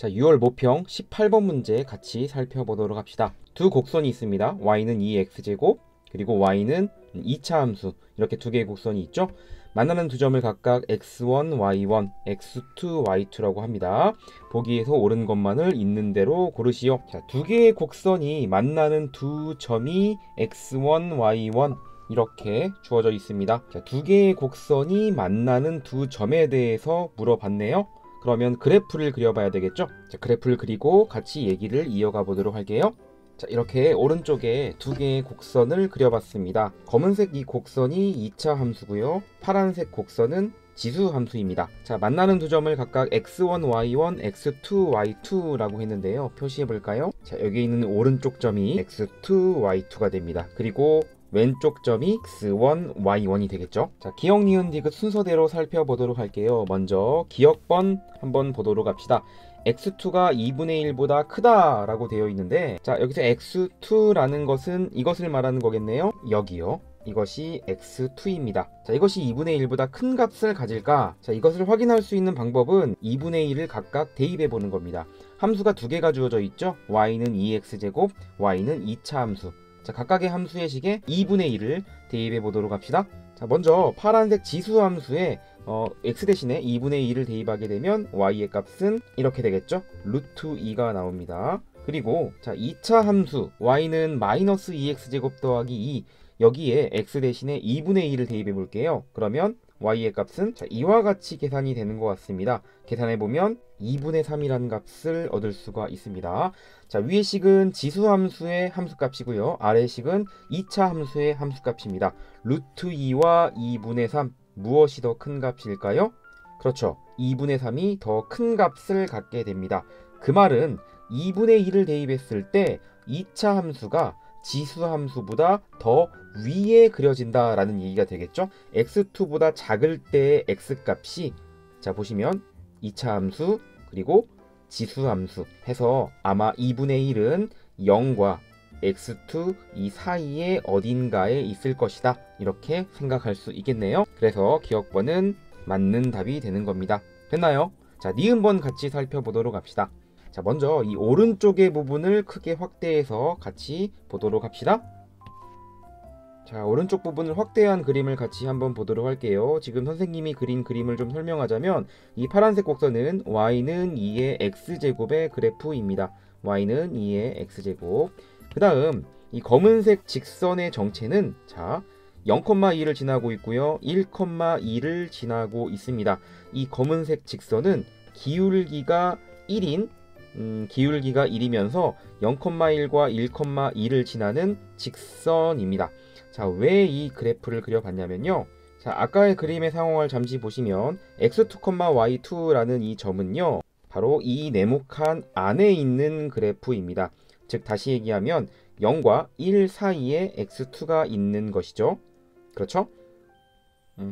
자, 6월 모평 18번 문제 같이 살펴보도록 합시다. 두 곡선이 있습니다. y는 2x제곱, 그리고 y는 2차 함수, 이렇게 두 개의 곡선이 있죠. 만나는 두 점을 각각 x1, y1, x2, y2라고 합니다. 보기에서 옳은 것만을 있는 대로 고르시오. 자, 두 개의 곡선이 만나는 두 점이 x1, y1 이렇게 주어져 있습니다. 자, 두 개의 곡선이 만나는 두 점에 대해서 물어봤네요. 그러면 그래프를 그려봐야 되겠죠? 자, 그래프를 그리고 같이 얘기를 이어가 보도록 할게요. 자, 이렇게 오른쪽에 두 개의 곡선을 그려봤습니다. 검은색 이 곡선이 2차 함수고요. 파란색 곡선은 지수 함수입니다. 자, 만나는 두 점을 각각 x1, y1, x2, y2라고 했는데요. 표시해 볼까요? 자, 여기 있는 오른쪽 점이 x2, y2가 됩니다. 그리고 왼쪽 점이 x1, y1이 되겠죠. 자, 기억, 니은, 디귿 순서대로 살펴보도록 할게요. 먼저 기억번 한번 보도록 합시다. x2가 2분의 1보다 크다 라고 되어 있는데, 자, 여기서 x2라는 것은 이것을 말하는 거겠네요. 여기요. 이것이 x2입니다. 자, 이것이 2분의 1보다 큰 값을 가질까? 자, 이것을 확인할 수 있는 방법은 2분의 1을 각각 대입해 보는 겁니다. 함수가 두 개가 주어져 있죠. y는 2x제곱, y는 2차 함수. 자, 각각의 함수의 식에 2분의 1을 대입해 보도록 합시다. 자, 먼저 파란색 지수 함수에 x 대신에 2분의 1을 대입하게 되면 y의 값은 이렇게 되겠죠. 루트 2가 나옵니다. 그리고 자, 2차 함수 y는 마이너스 2x제곱 더하기 2, 여기에 x 대신에 2분의 1을 대입해 볼게요. 그러면 y의 값은 자, 이와 같이 계산이 되는 것 같습니다. 계산해 보면 2분의 3이라는 값을 얻을 수가 있습니다. 자, 위의 식은 지수함수의 함수값이고요. 아래 식은 2차 함수의 함수값입니다. 루트 2와 2분의 3, 무엇이 더 큰 값일까요? 그렇죠. 2분의 3이 더 큰 값을 갖게 됩니다. 그 말은 2분의 1을 대입했을 때 2차 함수가 지수함수보다 더 위에 그려진다라는 얘기가 되겠죠. x2보다 작을 때의 x값이, 자, 보시면 2차 함수 그리고 지수함수 해서 아마 2분의 1은 0과 x2 이 사이에 어딘가에 있을 것이다, 이렇게 생각할 수 있겠네요. 그래서 기억번은 맞는 답이 되는 겁니다. 됐나요? 자, 니은번 같이 살펴보도록 합시다. 자, 먼저 이 오른쪽의 부분을 크게 확대해서 같이 보도록 합시다. 자, 오른쪽 부분을 확대한 그림을 같이 한번 보도록 할게요. 지금 선생님이 그린 그림을 좀 설명하자면, 이 파란색 곡선은 y는 2의 x제곱의 그래프입니다. y는 2의 x제곱. 그 다음 이 검은색 직선의 정체는 자, 0,2를 지나고 있고요. 1,2를 지나고 있습니다. 이 검은색 직선은 기울기가 1인 기울기가 1이면서 0,1과 1,2를 지나는 직선입니다. 자, 왜 이 그래프를 그려봤냐면요. 자, 아까의 그림의 상황을 잠시 보시면 x2, y2라는 이 점은요, 바로 이 네모칸 안에 있는 그래프입니다. 즉, 다시 얘기하면 0과 1 사이에 x2가 있는 것이죠. 그렇죠?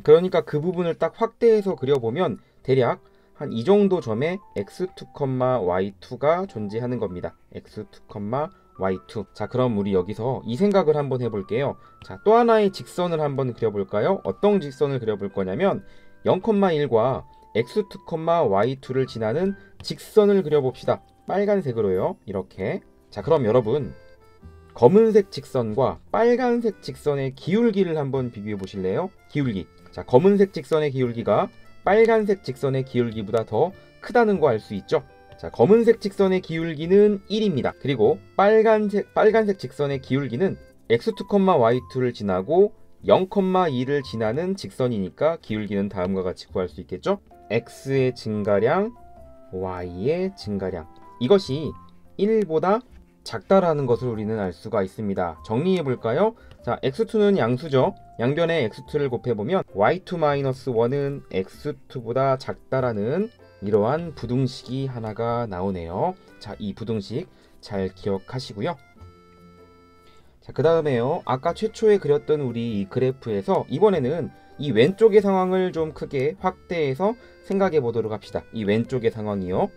그러니까 그 부분을 딱 확대해서 그려보면 대략 한 이 정도 점에 x2, y2가 존재하는 겁니다. x2, y2. 자, 그럼 우리 여기서 이 생각을 한번 해볼게요. 자, 또 하나의 직선을 한번 그려볼까요? 어떤 직선을 그려볼 거냐면 0,1과 x2, y2를 지나는 직선을 그려봅시다. 빨간색으로요. 이렇게. 자, 그럼 여러분, 검은색 직선과 빨간색 직선의 기울기를 한번 비교해 보실래요? 기울기. 자, 검은색 직선의 기울기가 빨간색 직선의 기울기보다 더 크다는 거 알 수 있죠? 자, 검은색 직선의 기울기는 1입니다. 그리고 빨간색 직선의 기울기는 x2, y2를 지나고 0,2를 지나는 직선이니까 기울기는 다음과 같이 구할 수 있겠죠? x의 증가량, y의 증가량. 이것이 1보다 작다라는 것을 우리는 알 수가 있습니다. 정리해 볼까요? 자, x2는 양수죠. 양변에 x2를 곱해보면 y2-1은 x2보다 작다라는 이러한 부등식이 하나가 나오네요. 자, 이 부등식 잘 기억하시고요. 자, 그 다음에요. 아까 최초에 그렸던 우리 이 그래프에서 이번에는 이 왼쪽의 상황을 좀 크게 확대해서 생각해 보도록 합시다. 이 왼쪽의 상황이요.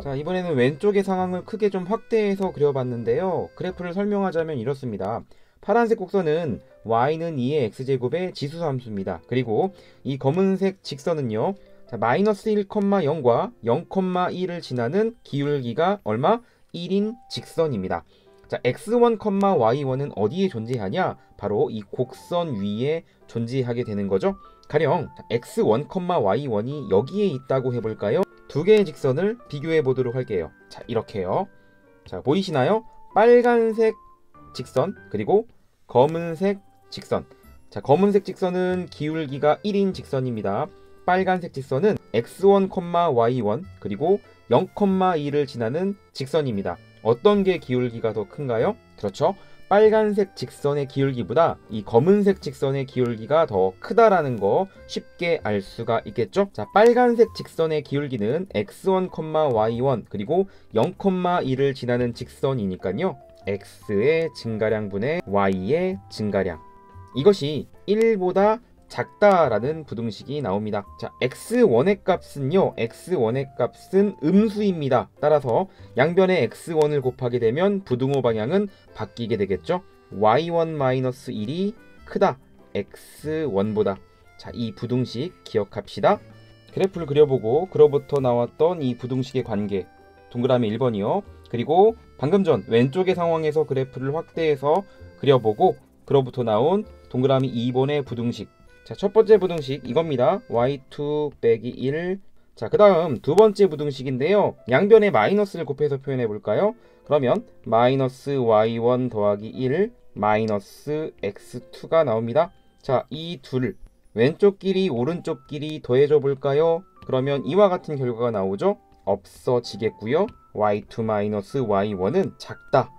자, 이번에는 왼쪽의 상황을 크게 좀 확대해서 그려봤는데요. 그래프를 설명하자면 이렇습니다. 파란색 곡선은 y는 2의 x제곱의 지수함수입니다. 그리고 이 검은색 직선은요, 자, 마이너스 1,0과 0,1을 지나는 기울기가 얼마? 1인 직선입니다. 자, x1, y1은 어디에 존재하냐? 바로 이 곡선 위에 존재하게 되는 거죠. 가령 x1, y1이 여기에 있다고 해볼까요? 두 개의 직선을 비교해 보도록 할게요. 자, 이렇게요. 자, 보이시나요? 빨간색 직선 그리고 검은색 직선. 자, 검은색 직선은 기울기가 1인 직선입니다. 빨간색 직선은 x1, y1 그리고 0,2를 지나는 직선입니다. 어떤 게 기울기가 더 큰가요? 그렇죠. 빨간색 직선의 기울기보다 이 검은색 직선의 기울기가 더 크다라는 거 쉽게 알 수가 있겠죠? 자, 빨간색 직선의 기울기는 x1, y1 그리고 0,2를 지나는 직선이니까요. x의 증가량분의 y의 증가량. 이것이 1보다 작다라는 부등식이 나옵니다. 자, x1의 값은요, x1의 값은 음수입니다. 따라서 양변에 x1을 곱하게 되면 부등호 방향은 바뀌게 되겠죠. y1-1이 크다, x1보다. 자, 이 부등식 기억합시다. 그래프를 그려보고 그로부터 나왔던 이 부등식의 관계, 동그라미 1번이요. 그리고 방금 전 왼쪽의 상황에서 그래프를 확대해서 그려보고 그로부터 나온 동그라미 2번의 부등식. 자, 첫 번째 부등식 이겁니다. y2 빼기 1. 자, 그 다음 두 번째 부등식인데요. 양변에 마이너스를 곱해서 표현해 볼까요? 그러면 마이너스 y1 더하기 1 마이너스 x2가 나옵니다. 자, 이 둘 왼쪽 길이 오른쪽 길이 더해져 볼까요? 그러면 이와 같은 결과가 나오죠. 없어지겠고요. y2 마이너스 y1은 작다.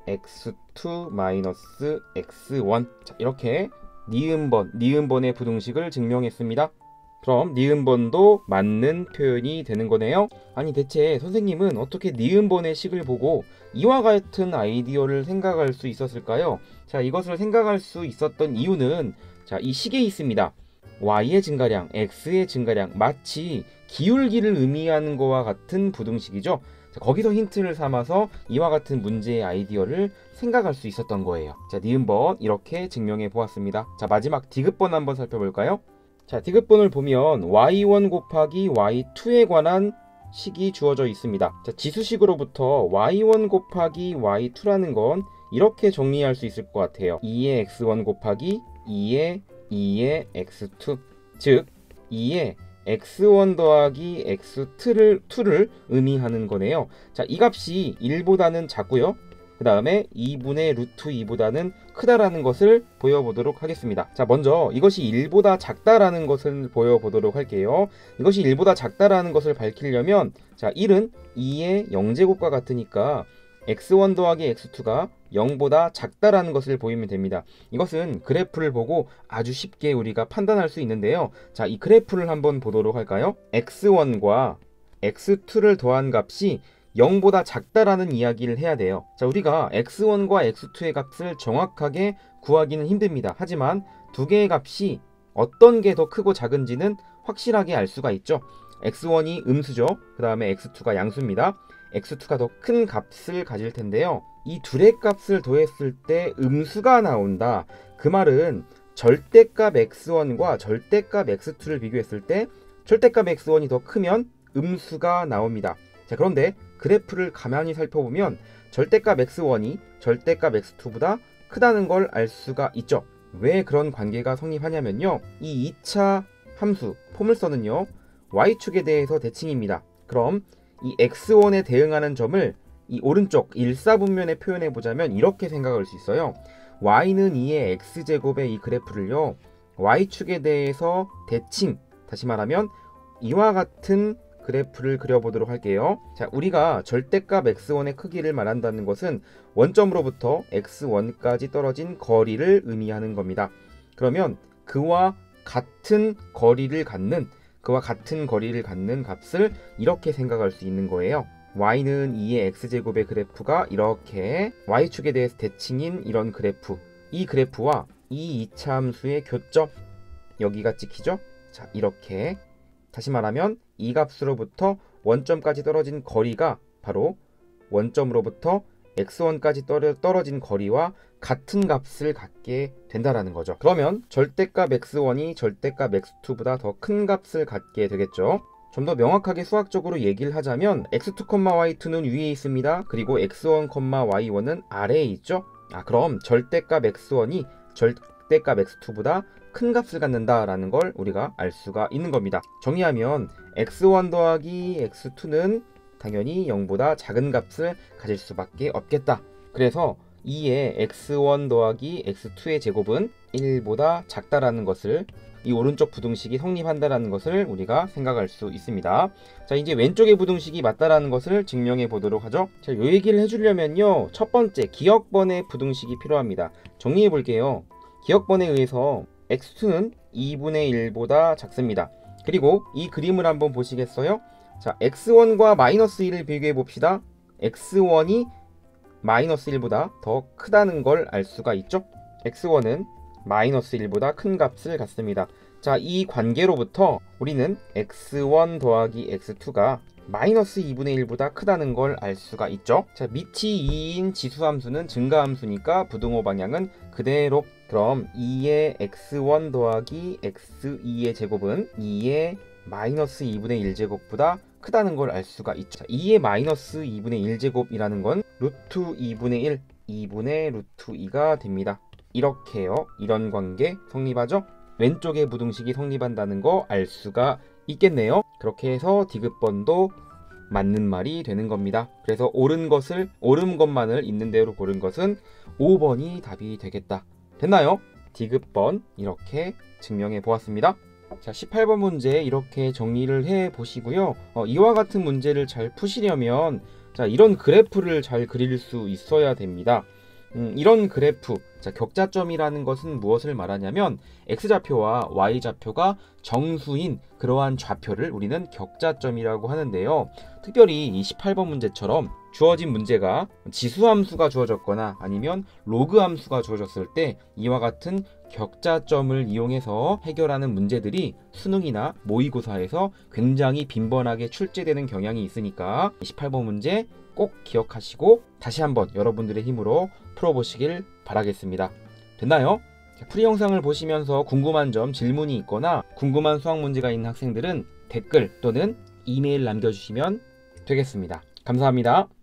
x2 마이너스 x1. 자, 이렇게 니은번의 부등식을 증명했습니다. 그럼 니은번도 맞는 표현이 되는 거네요. 아니, 대체 선생님은 어떻게 니은번의 식을 보고 이와 같은 아이디어를 생각할 수 있었을까요? 자, 이것을 생각할 수 있었던 이유는 자, 이 식에 있습니다. y의 증가량, x의 증가량, 마치 기울기를 의미하는 것과 같은 부등식이죠. 자, 거기서 힌트를 삼아서 이와 같은 문제의 아이디어를 생각할 수 있었던 거예요. 자, 니은번 이렇게 증명해 보았습니다. 자, 마지막 디귿번 한번 살펴볼까요? 자, 디귿번을 보면 y1 곱하기 y2에 관한 식이 주어져 있습니다. 자, 지수식으로부터 y1 곱하기 y2라는 건 이렇게 정리할 수 있을 것 같아요. 2의 x1 곱하기 2의 x2, 즉 2의 x1 더하기 x2를 의미하는 거네요. 자, 이 값이 1보다는 작고요. 그 다음에 2분의 루트 2보다는 크다라는 것을 보여보도록 하겠습니다. 자, 먼저 이것이 1보다 작다라는 것을 보여보도록 할게요. 이것이 1보다 작다라는 것을 밝히려면 자, 1은 2의 0제곱과 같으니까 x1 더하기 x2가 0보다 작다라는 것을 보이면 됩니다. 이것은 그래프를 보고 아주 쉽게 우리가 판단할 수 있는데요. 자, 이 그래프를 한번 보도록 할까요? x1과 x2를 더한 값이 0보다 작다라는 이야기를 해야 돼요. 자, 우리가 x1과 x2의 값을 정확하게 구하기는 힘듭니다. 하지만 두 개의 값이 어떤 게 더 크고 작은지는 확실하게 알 수가 있죠. x1이 음수죠. 그 다음에 x2가 양수입니다. x2가 더 큰 값을 가질 텐데요. 이 둘의 값을 더했을 때 음수가 나온다. 그 말은 절대값 x1과 절대값 x2를 비교했을 때 절대값 x1이 더 크면 음수가 나옵니다. 자, 그런데 그래프를 가만히 살펴보면 절대값 x1이 절대값 x2보다 크다는 걸 알 수가 있죠. 왜 그런 관계가 성립하냐면요. 이 2차 함수 포물선은요. y축에 대해서 대칭입니다. 그럼 이 x1에 대응하는 점을 이 오른쪽 일사분면에 표현해 보자면 이렇게 생각할 수 있어요. y는 2의 x제곱의 이 그래프를요. y축에 대해서 대칭, 다시 말하면 이와 같은 그래프를 그려보도록 할게요. 자, 우리가 절대값 x1의 크기를 말한다는 것은 원점으로부터 x1까지 떨어진 거리를 의미하는 겁니다. 그러면 그와 같은 거리를 갖는 값을 이렇게 생각할 수 있는 거예요. y는 2의 x제곱의 그래프가 이렇게 y축에 대해서 대칭인 이런 그래프, 이 그래프와 이 2차 함수의 교점, 여기가 찍히죠? 자, 이렇게 다시 말하면 이 값으로부터 원점까지 떨어진 거리가 바로 원점으로부터 x1까지 떨어진 거리와 같은 값을 갖게 된다라는 거죠. 그러면 절대값 x1이 절대값 x2보다 더 큰 값을 갖게 되겠죠. 좀 더 명확하게 수학적으로 얘기를 하자면 x2, y2는 위에 있습니다. 그리고 x1, y1은 아래에 있죠. 그럼 절대값 x1이 절대값 x2보다 큰 값을 갖는다라는 걸 우리가 알 수가 있는 겁니다. 정리하면 x1 더하기 x2는 당연히 0보다 작은 값을 가질 수밖에 없겠다. 그래서 2의 x1 더하기 x2의 제곱은 1보다 작다라는 것을, 이 오른쪽 부등식이 성립한다라는 것을 우리가 생각할 수 있습니다. 자, 이제 왼쪽의 부등식이 맞다라는 것을 증명해 보도록 하죠. 자, 요 얘기를 해주려면요, 첫 번째 기억번의 부등식이 필요합니다. 정리해 볼게요. 기억번에 의해서 x2는 2분의 1보다 작습니다. 그리고 이 그림을 한번 보시겠어요? 자, x1과 마이너스 1을 비교해 봅시다. x1이 마이너스 1보다 더 크다는 걸 알 수가 있죠. x1은 마이너스 1보다 큰 값을 갖습니다. 자, 이 관계로부터 우리는 x1 더하기 x2가 마이너스 2분의 1보다 크다는 걸 알 수가 있죠. 자, 밑이 2인 지수함수는 증가함수니까 부등호 방향은 그대로. 그럼 2의 x1 더하기 x2의 제곱은 2의 마이너스 2분의 1제곱보다 크다는 걸 알 수가 있죠. 자, 2의 마이너스 2분의 1제곱이라는 건 루트 2분의 1, 2분의 루트 2가 됩니다. 이렇게요. 이런 관계 성립하죠. 왼쪽의 부등식이 성립한다는 거 알 수가 있겠네요. 그렇게 해서 디귿번도 맞는 말이 되는 겁니다. 그래서 옳은 것만을 있는 대로 고른 것은 5번이 답이 되겠다. 됐나요? 디귿번 이렇게 증명해 보았습니다. 자, 18번 문제 이렇게 정리를 해 보시고요. 이와 같은 문제를 잘 푸시려면 자, 이런 그래프를 잘 그릴 수 있어야 됩니다. 이런 그래프, 자, 격자점이라는 것은 무엇을 말하냐면 x좌표와 y좌표가 정수인 그러한 좌표를 우리는 격자점이라고 하는데요. 특별히 이 18번 문제처럼 주어진 문제가 지수함수가 주어졌거나 아니면 로그함수가 주어졌을 때 이와 같은 격자점을 이용해서 해결하는 문제들이 수능이나 모의고사에서 굉장히 빈번하게 출제되는 경향이 있으니까 18번 문제 꼭 기억하시고 다시 한번 여러분들의 힘으로 풀어보시길 바라겠습니다. 됐나요? 풀이 영상을 보시면서 궁금한 점, 질문이 있거나 궁금한 수학 문제가 있는 학생들은 댓글 또는 이메일 남겨주시면 되겠습니다. 감사합니다.